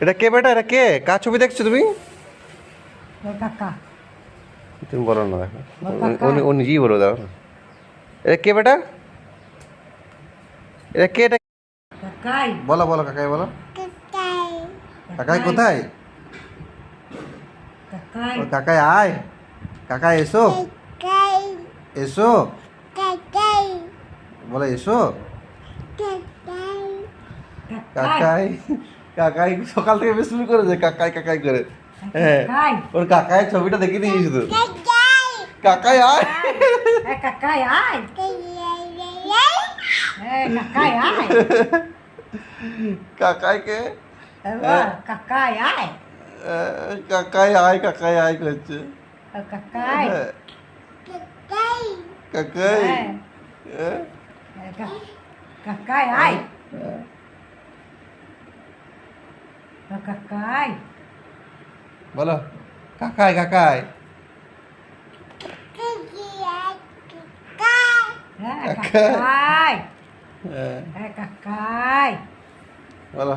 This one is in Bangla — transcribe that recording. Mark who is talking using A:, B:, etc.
A: এটা কে বেটা, এটা কে? কার ছবি দেখছো তুমি?
B: কাকা।
A: তুমি বলো না, দেখো
B: কাকা।
A: ও নিজেই বলো, দেখো এটা কে বেটা, এটা কে? এটা
B: কাকাই।
A: বলো বলো, কাকাই বলো। কাকাই কোথায়?
B: কাকাই।
A: ও কাকাই আয়, কাকাই এসো, এসো, বলে এসো। কাকাই, কাকাই সকাল থেকে বেশ শুরু করেছে কাকাই কাকাই করে। হ্যাঁ, ওর কাকাই ছবিটা দেখে নিয়ে শুধু। কাকাই আয়,
B: কাকাই আয়, কাকাই আয়,
A: কাকাইকে
B: কাকাই আয়,
A: কাকাই আয়, কাকাই আয় করছে।
B: কাকাই,
A: কাকাই
B: কাকাই আয়, কাকাই,
A: বলো কাকাই কাকাই
B: কাকাই,
A: হ্যাঁ,
B: কাকাই,
A: বলো।